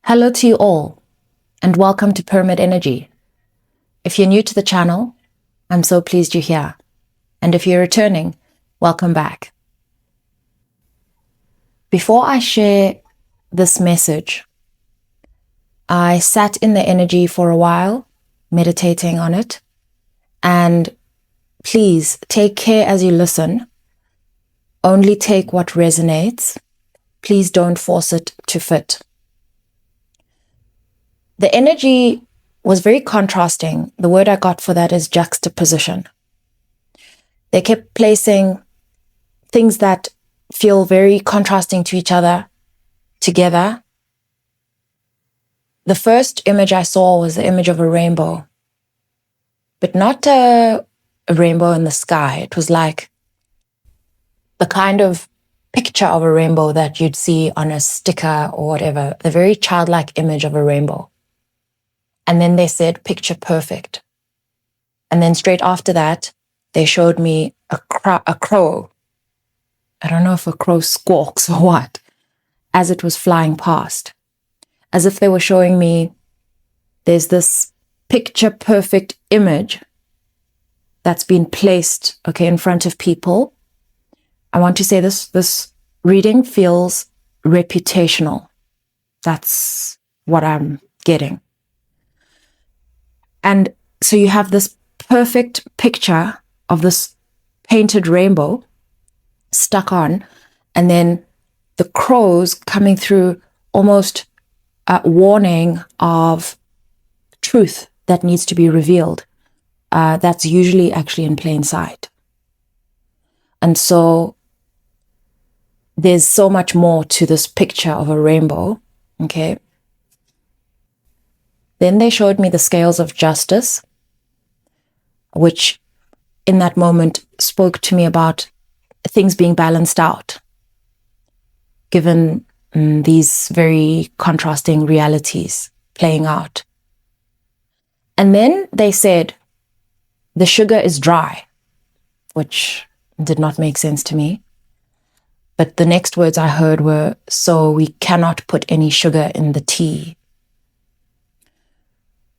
Hello to you all, and welcome to Pyramid Energy. If you're new to the channel, I'm so pleased you're here. And if you're returning, welcome back. Before I share this message, I sat in the energy for a while, meditating on it. And please take care as you listen. Only take what resonates. Please don't force it to fit. The energy was very contrasting. The word I got for that is juxtaposition. They kept placing things that feel very contrasting to each other together. The first image I saw was the image of a rainbow, but not a rainbow in the sky. It was like the kind of picture of a rainbow that you'd see on a sticker or whatever, the very childlike image of a rainbow. And then they said, picture perfect. And then straight after that, they showed me a crow. I don't know if a crow squawks or what, as it was flying past. As if they were showing me there's this picture perfect image that's been placed, in front of people. I want to say this reading feels reputational. That's what I'm getting. And so you have this perfect picture of this painted rainbow stuck on, and then the crows coming through, almost a warning of truth that needs to be revealed. That's usually actually in plain sight. And so there's so much more to this picture of a rainbow, okay? Then they showed me the scales of justice, which in that moment spoke to me about things being balanced out, given these very contrasting realities playing out. And then they said, the sugar is dry, which did not make sense to me. But the next words I heard were, so we cannot put any sugar in the tea,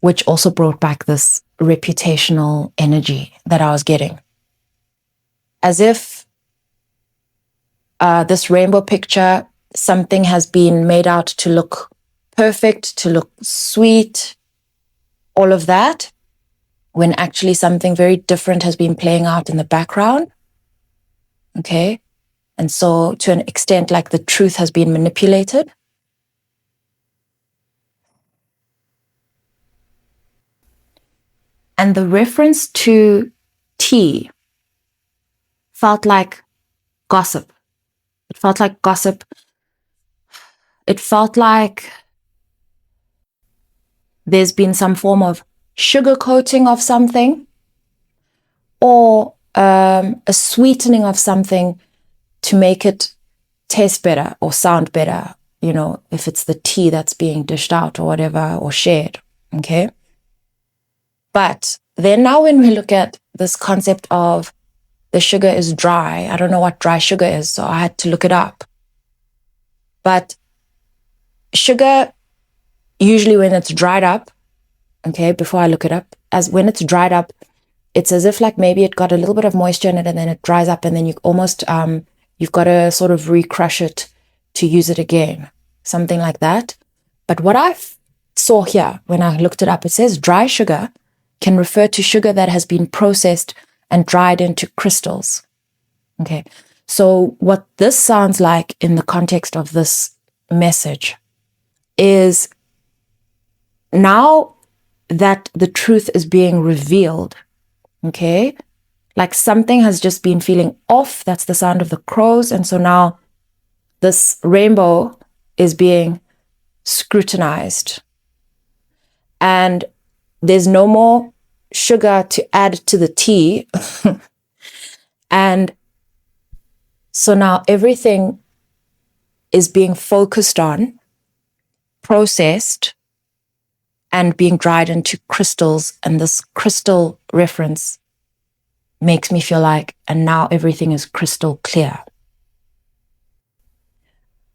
which also brought back this reputational energy that I was getting. As if this rainbow picture, something has been made out to look perfect, to look sweet, all of that, when actually something very different has been playing out in the background. Okay? And so to an extent, like the truth has been manipulated. And the reference to tea felt like gossip. It felt like gossip. It felt like there's been some form of sugarcoating of something, or a sweetening of something to make it taste better or sound better, if it's the tea that's being dished out or whatever, or shared, okay? But then now when we look at this concept of the sugar is dry, I don't know what dry sugar is, so I had to look it up. But sugar, usually when it's dried up, before I look it up, as when it's dried up, it's as if like maybe it got a little bit of moisture in it and then it dries up, and then you almost, you've got to sort of recrush it to use it again, something like that. But what I saw here when I looked it up, it says dry sugar can refer to sugar that has been processed and dried into crystals. Okay, so what this sounds like in the context of this message is, now that the truth is being revealed, okay, like something has just been feeling off. That's the sound of the crows. And so now this rainbow is being scrutinized. And there's no more sugar to add to the tea. And so now everything is being focused on, processed, and being dried into crystals. And this crystal reference makes me feel like, and now everything is crystal clear.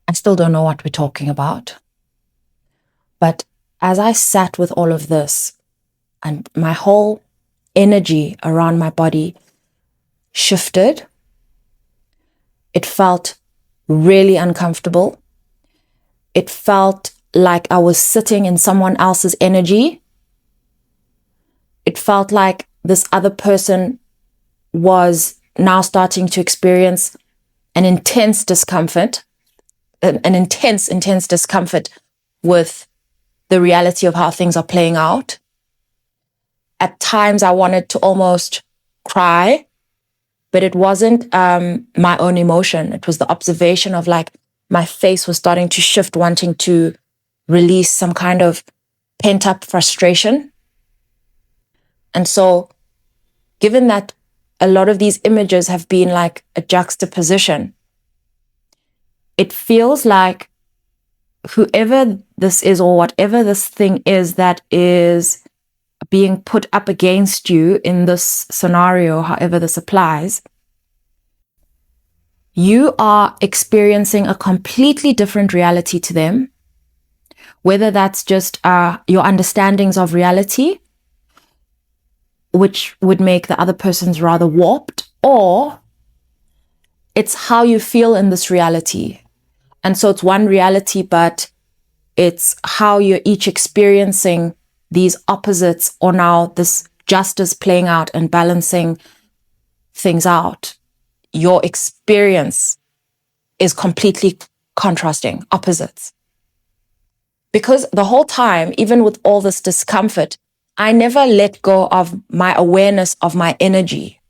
I still don't know what we're talking about. But as I sat with all of this, and my whole energy around my body shifted, it felt really uncomfortable. It felt like I was sitting in someone else's energy. It felt like this other person was now starting to experience an intense discomfort, an intense discomfort with the reality of how things are playing out. At times I wanted to almost cry, but it wasn't my own emotion. It was the observation of like my face was starting to shift, wanting to release some kind of pent up frustration. And so, given that a lot of these images have been like a juxtaposition, it feels like whoever this is or whatever this thing is that is being put up against you in this scenario, however this applies, you are experiencing a completely different reality to them, whether that's just your understandings of reality, which would make the other person's rather warped, or it's how you feel in this reality. And so it's one reality, but it's how you're each experiencing these opposites, or now this justice playing out and balancing things out. Your experience is completely contrasting, opposites. Because the whole time, even with all this discomfort, I never let go of my awareness of my energy.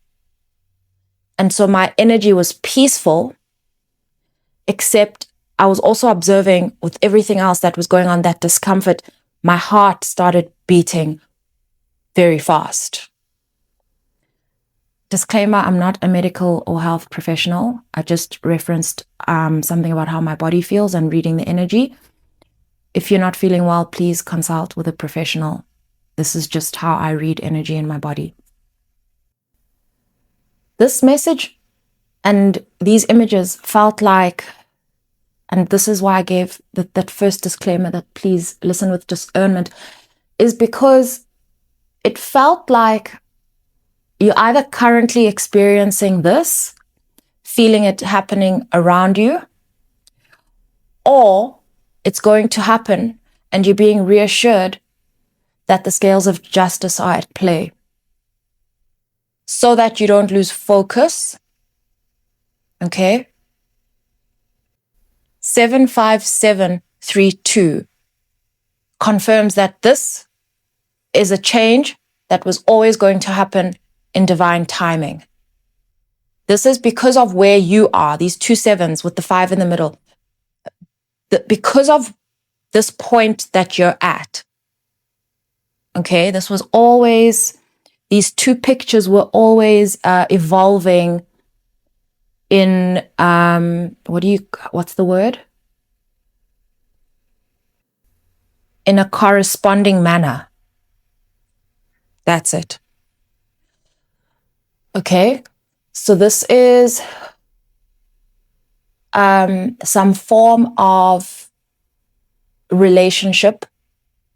And so my energy was peaceful, except I was also observing with everything else that was going on, that discomfort, my heart started beating very fast. Disclaimer, I'm not a medical or health professional. I just referenced something about how my body feels and reading the energy. If you're not feeling well, please consult with a professional. This is just how I read energy in my body. This message and these images felt like, and this is why I gave that first disclaimer that please listen with discernment, is because it felt like you're either currently experiencing this, feeling it happening around you, or it's going to happen and you're being reassured that the scales of justice are at play, so that you don't lose focus. Okay? 75732 confirms that this is a change that was always going to happen in divine timing. This is because of where you are, these two sevens with the 5 in the middle. Because of this point that you're at. Okay, this was always, these two pictures were always evolving in, what's the word? In a corresponding manner. That's it. Okay, so this is some form of relationship.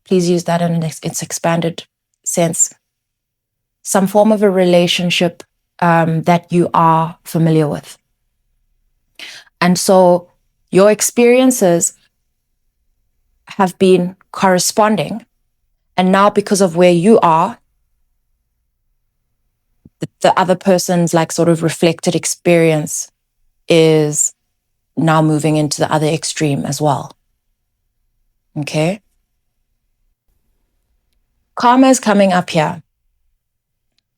Please use that in its expanded sense. Some form of a relationship that you are familiar with. And so your experiences have been corresponding. And now because of where you are, the other person's like sort of reflected experience is now moving into the other extreme as well. Okay? Karma is coming up here.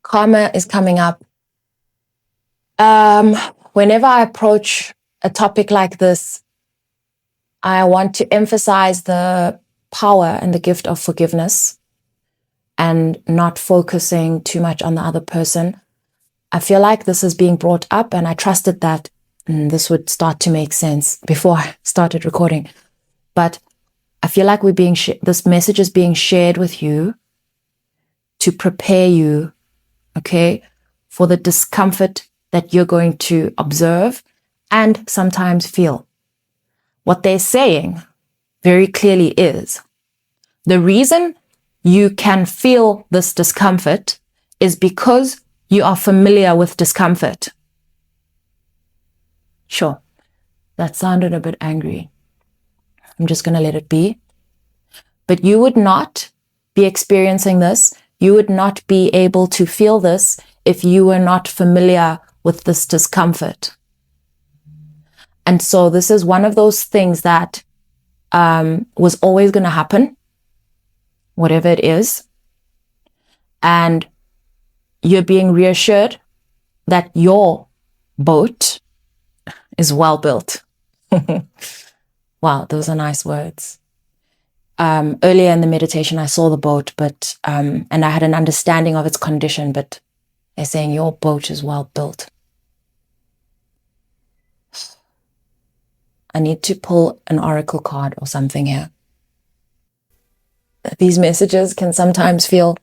Karma is coming up. Whenever I approach a topic like this, I want to emphasize the power and the gift of forgiveness and not focusing too much on the other person. I feel like this is being brought up, and I trusted that this would start to make sense before I started recording. But I feel like this message is being shared with you to prepare you, okay, for the discomfort that you're going to observe and sometimes feel. What they're saying very clearly is The reason you can feel this discomfort is because you are familiar with discomfort. Sure, that sounded a bit angry. I'm just going to let it be. But you would not be experiencing this. You would not be able to feel this if you were not familiar with this discomfort. And so this is one of those things that was always going to happen, whatever it is. And you're being reassured that your boat is well built. Wow, those are nice words. Earlier in the meditation, I saw the boat, but and I had an understanding of its condition, but they're saying your boat is well built. I need to pull an oracle card or something here. These messages can sometimes feel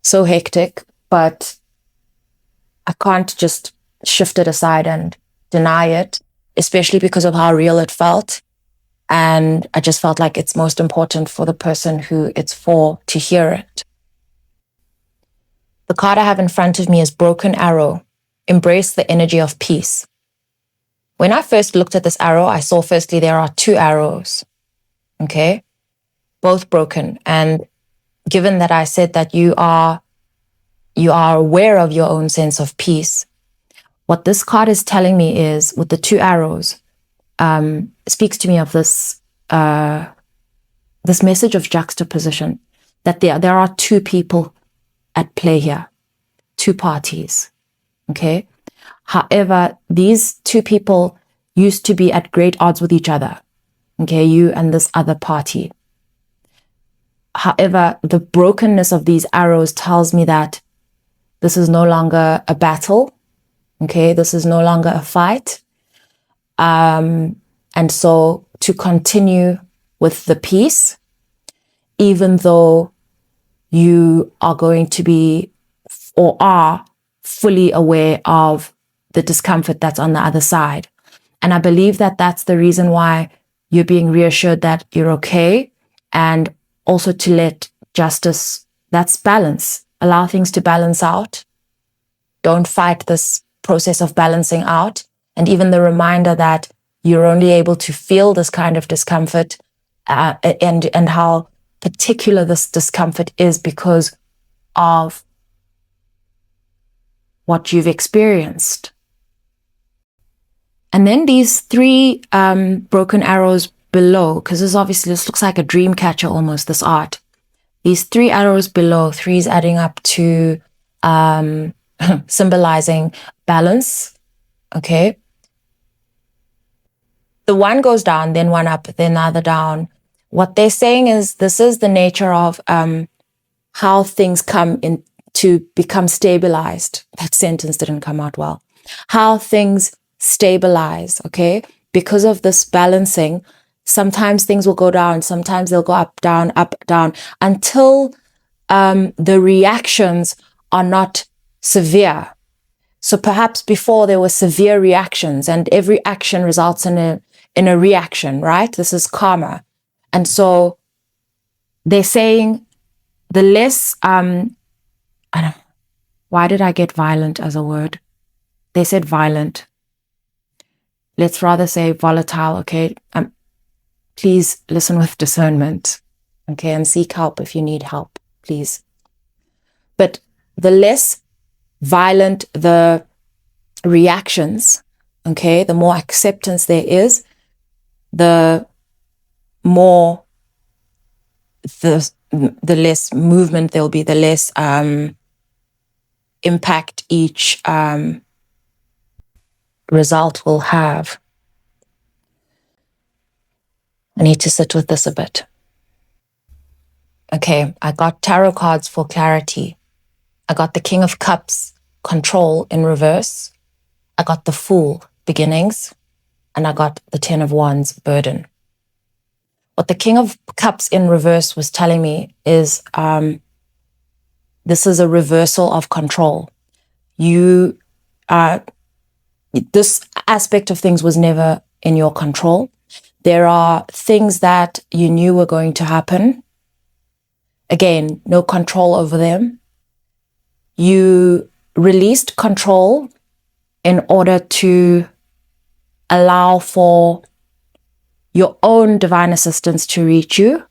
so hectic, but I can't just shift it aside and deny it, especially because of how real it felt. And I just felt like it's most important for the person who it's for to hear it. The card I have in front of me is Broken Arrow. Embrace the energy of peace. When I first looked at this arrow, I saw firstly there are two arrows, okay? Both broken. And given that I said that you are aware of your own sense of peace, what this card is telling me is, with the two arrows, speaks to me of this this message of juxtaposition, that there are two people at play here, two parties, okay? However, these two people used to be at great odds with each other, okay, you and this other party. However, the brokenness of these arrows tells me that this is no longer a battle, okay, this is no longer a fight. And so to continue with the peace, even though you are going to be or are fully aware of the discomfort that's on the other side. And I believe that that's the reason why you're being reassured that you're okay, and also to let justice, that's balance, allow things to balance out. Don't fight this process of balancing out. And even the reminder that you're only able to feel this kind of discomfort and how particular this discomfort is because of what you've experienced. And then these three broken arrows below, because this looks like a dream catcher almost, this art. These three arrows below, threes adding up to symbolizing balance, okay? The one goes down, then one up, then the other down. What they're saying is this is the nature of how things come in to become stabilized. That sentence didn't come out well. How things stabilize, okay? Because of this balancing, sometimes things will go down, sometimes they'll go up, down, until the reactions are not severe. So perhaps before there were severe reactions, and every action results in a reaction, right? This is karma. And so they're saying the less, why did I get violent as a word? They said violent. Let's rather say volatile, okay? Please listen with discernment, okay? And seek help if you need help, please. But the less violent the reactions, okay, the more acceptance there is, the more the less movement there'll be, the less impact each result will have. I need to sit with this a bit. Okay, I got tarot cards for clarity. I got the King of Cups, control in reverse. I got the Fool, beginnings. And I got the Ten of Wands, burden. What the King of Cups in reverse was telling me is this is a reversal of control. This aspect of things was never in your control. There are things that you knew were going to happen, again, no control over them. You released control in order to allow for your own divine assistance to reach you.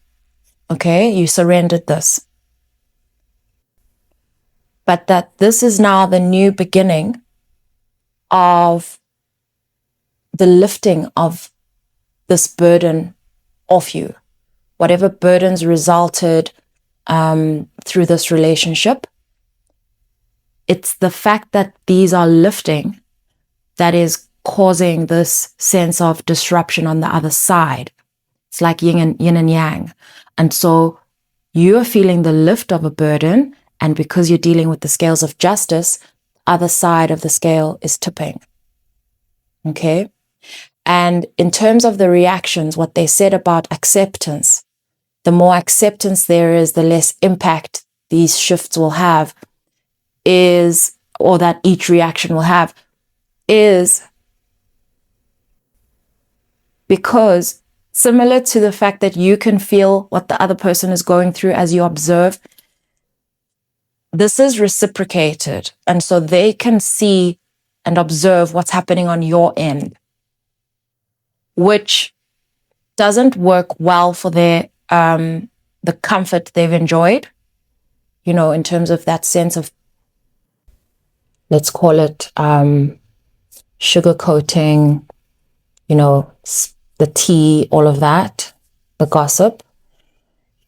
Okay, you surrendered this. But that this is now the new beginning of the lifting of this burden off you. Whatever burdens resulted through this relationship, it's the fact that these are lifting that is causing this sense of disruption on the other side. It's like yin and yang. And so you're feeling the lift of a burden, and because you're dealing with the scales of justice, other side of the scale is tipping. Okay? And in terms of the reactions, what they said about acceptance, the more acceptance there is, the less impact these shifts will have, or that each reaction will have, is because similar to the fact that you can feel what the other person is going through as you observe, this is reciprocated. And so they can see and observe what's happening on your end, which doesn't work well for their the comfort they've enjoyed, in terms of that sense of, let's call it sugarcoating, the tea, all of that, the gossip,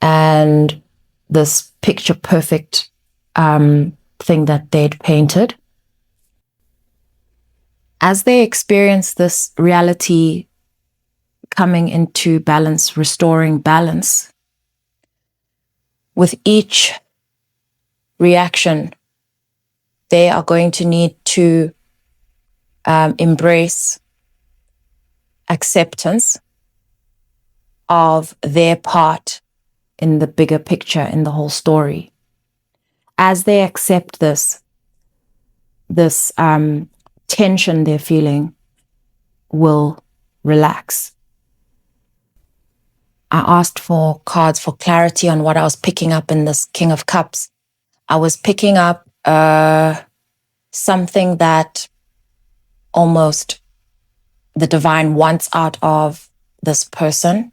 and this picture perfect thing that they'd painted. As they experience this reality coming into balance, restoring balance, with each reaction, they are going to need to embrace acceptance of their part in the bigger picture, in the whole story. As they accept this tension they're feeling will relax. I asked for cards for clarity on what I was picking up in this King of Cups. I was picking up something that almost the divine wants out of this person.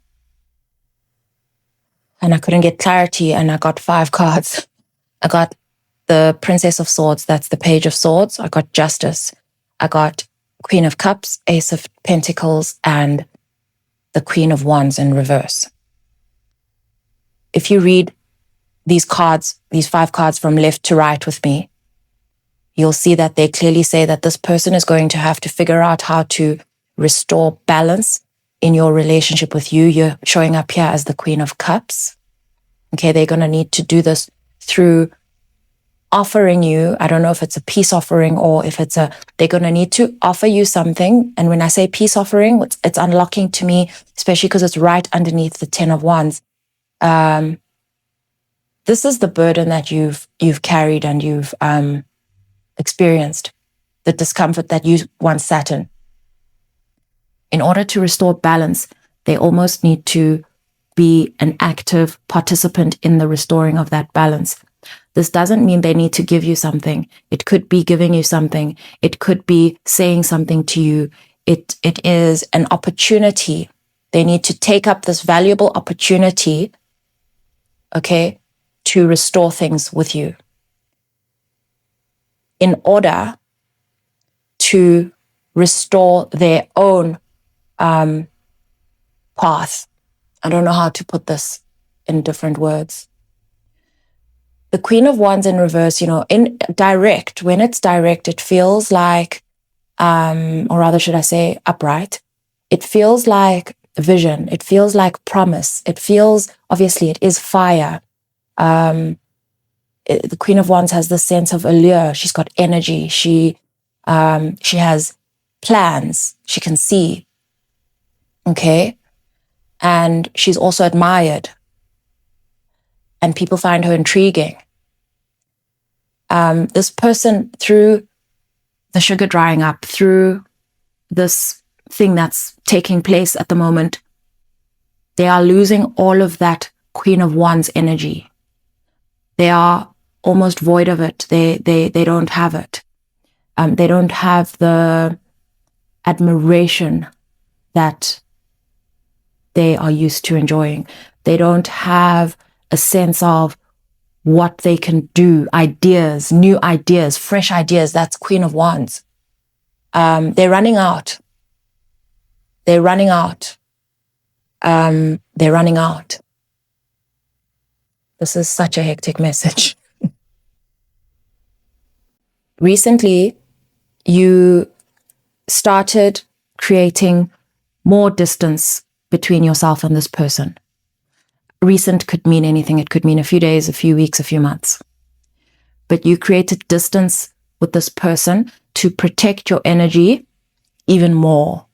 And I couldn't get clarity, and I got 5 cards. I got the Princess of Swords, that's the Page of Swords. I got Justice. I got Queen of Cups, Ace of Pentacles, and the Queen of Wands in reverse. If you read these cards, these 5 cards from left to right with me, you'll see that they clearly say that this person is going to have to figure out how to restore balance in your relationship with you. You're showing up here as the Queen of Cups. Okay, they're going to need to do this through offering you, I don't know if it's a peace offering or if they're going to need to offer you something. And when I say peace offering, it's unlocking to me, especially because it's right underneath the 10 of Wands. This is the burden that you've carried and you've experienced, the discomfort that you once sat in. In order to restore balance, they almost need to be an active participant in the restoring of that balance. This doesn't mean they need to give you something. It could be giving you something. It could be saying something to you. It is an opportunity. They need to take up this valuable opportunity, okay, to restore things with you in order to restore their own path. I don't know how to put this in different words. The Queen of Wands in reverse, when it's direct, it feels like, or rather should I say upright, it feels like vision. It feels like promise. It feels, obviously it is fire. The Queen of Wands has this sense of allure. She's got energy. She has plans. She can see. Okay. And she's also admired. And people find her intriguing. This person, through the sugar drying up, through this thing that's taking place at the moment, they are losing all of that Queen of Wands energy. They are almost void of it. They don't have it. They don't have the admiration that they are used to enjoying. They don't have a sense of what they can do, ideas, new ideas, fresh ideas. That's Queen of Wands. They're running out. They're running out. They're running out. This is such a hectic message. Recently, you started creating more distance between yourself and this person. Recent could mean anything. It could mean a few days, a few weeks, a few months. But you created distance with this person to protect your energy even more.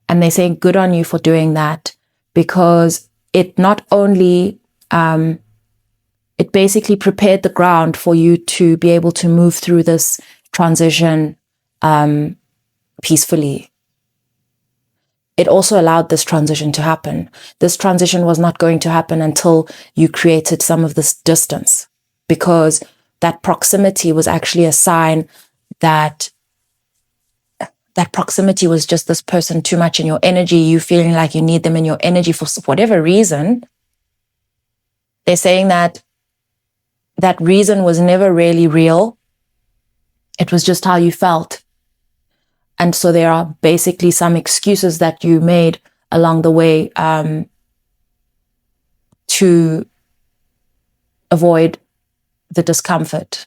And they're saying good on you for doing that, because it not only, it basically prepared the ground for you to be able to move through this transition peacefully. It also allowed this transition to happen. This transition was not going to happen until you created some of this distance, because that proximity was actually a sign that proximity was just this person too much in your energy, you feeling like you need them in your energy for whatever reason. They're saying that that reason was never really real. It was just how you felt. And so there are basically some excuses that you made along the way to avoid the discomfort.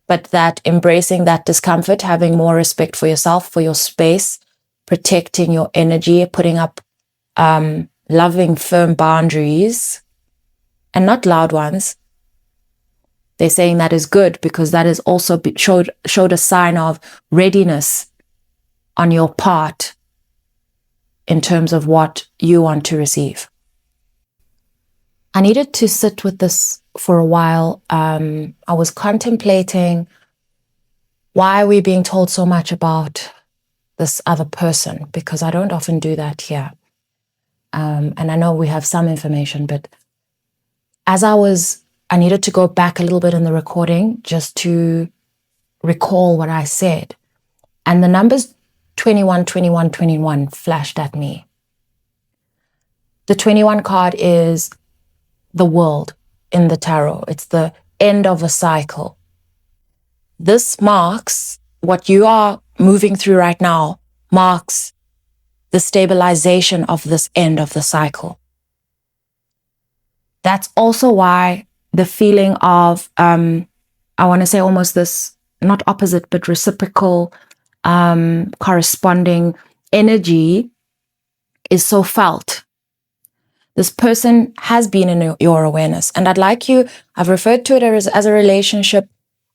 But that embracing that discomfort, having more respect for yourself, for your space, protecting your energy, putting up loving, firm boundaries, and not loud ones. They're saying that is good, because that is also showed a sign of readiness on your part in terms of what you want to receive. I needed to sit with this for a while. I was contemplating, why are we being told so much about this other person? Because I don't often do that here. And I know we have some information, but as I needed to go back a little bit in the recording just to recall what I said. And the numbers 21, 21, 21 flashed at me. The 21 card is the world in the tarot. It's the end of a cycle. This marks what you are moving through right now, marks the stabilization of this end of the cycle. That's also why the feeling of, I want to say almost this, not opposite, but reciprocal, corresponding energy is so felt. This person has been in your awareness. And I've referred to it as a relationship,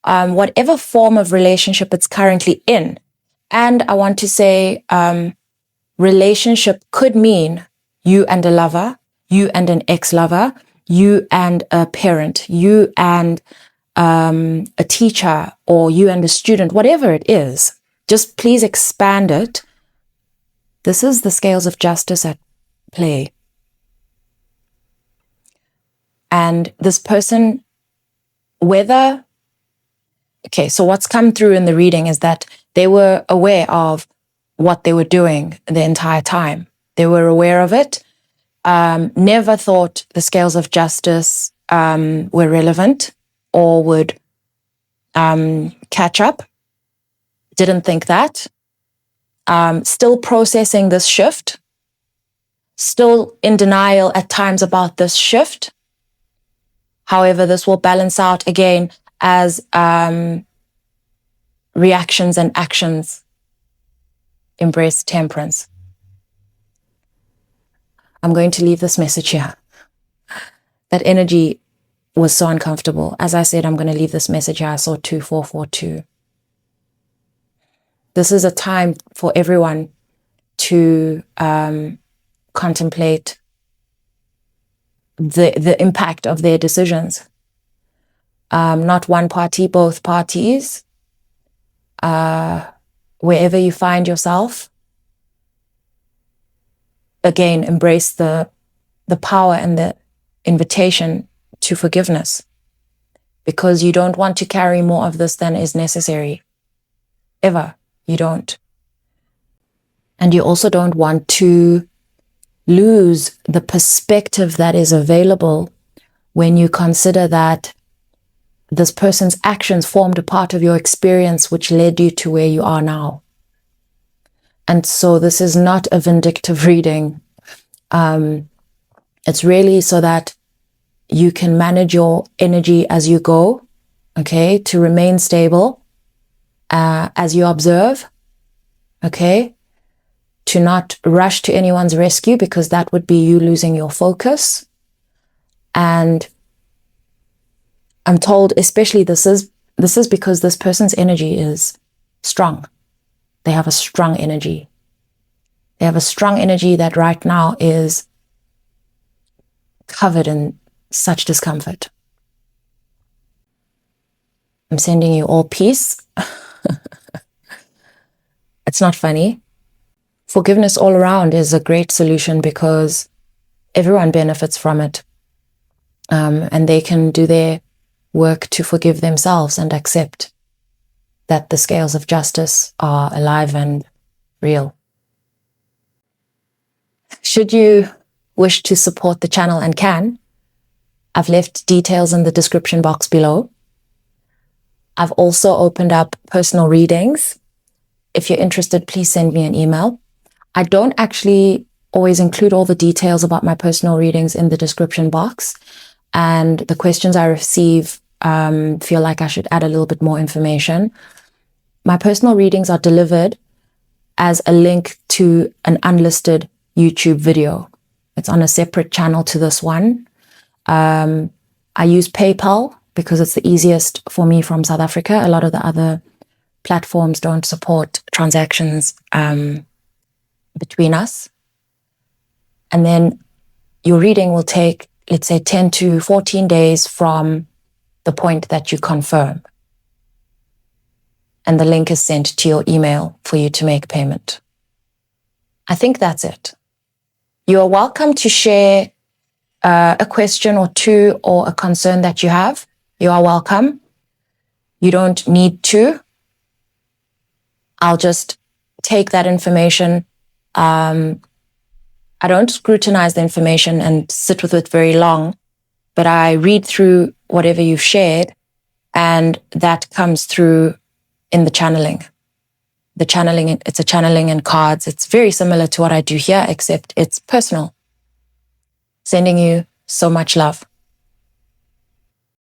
whatever form of relationship it's currently in. And I want to say, relationship could mean you and a lover, you and an ex-lover, you and a parent, you and a teacher, or you and a student, whatever it is. Just please expand it. This is the scales of justice at play. And this person, so what's come through in the reading is that they were aware of what they were doing the entire time. They were aware of it, never thought the scales of justice were relevant or would catch up. Didn't think that. Still processing this shift. Still in denial at times about this shift. However, this will balance out again as reactions and actions embrace temperance. I'm going to leave this message here. That energy was so uncomfortable. As I said, I'm going to leave this message here. I saw 2442. This is a time for everyone to contemplate the impact of their decisions. Not one party, both parties. Wherever you find yourself, again, embrace the power and invitation to forgiveness, because you don't want to carry more of this than is necessary. Ever. You don't. And you also don't want to lose the perspective that is available when you consider that this person's actions formed a part of your experience which led you to where you are now. And so this is not a vindictive reading. It's really so that you can manage your energy as you go, okay, to remain stable as you observe, okay, to not rush to anyone's rescue, because that would be you losing your focus. And I'm told, especially this is because this person's energy is strong. They have a strong energy. They have a strong energy that right now is covered in such discomfort. I'm sending you all peace. It's not funny. Forgiveness all around is a great solution because everyone benefits from it. And they can do their work to forgive themselves and accept that the scales of justice are alive and real. Should you wish to support the channel and can, I've left details in the description box below. I've also opened up personal readings. If you're interested, please send me an email. I don't actually always include all the details about my personal readings in the description box. And the questions I receive feel like I should add a little bit more information. My personal readings are delivered as a link to an unlisted YouTube video. It's on a separate channel to this one. I use PayPal because it's the easiest for me from South Africa. A lot of the other platforms don't support transactions between us. And then your reading will take, let's say, 10 to 14 days from the point that you confirm. And the link is sent to your email for you to make payment. I think that's it. You are welcome to share a question or two or a concern that you have. You are welcome. You don't need to. I'll just take that information. I don't scrutinize the information and sit with it very long, but I read through whatever you've shared, and that comes through in the channeling. The channeling, it's a channeling in cards. It's very similar to what I do here, except it's personal. Sending you so much love.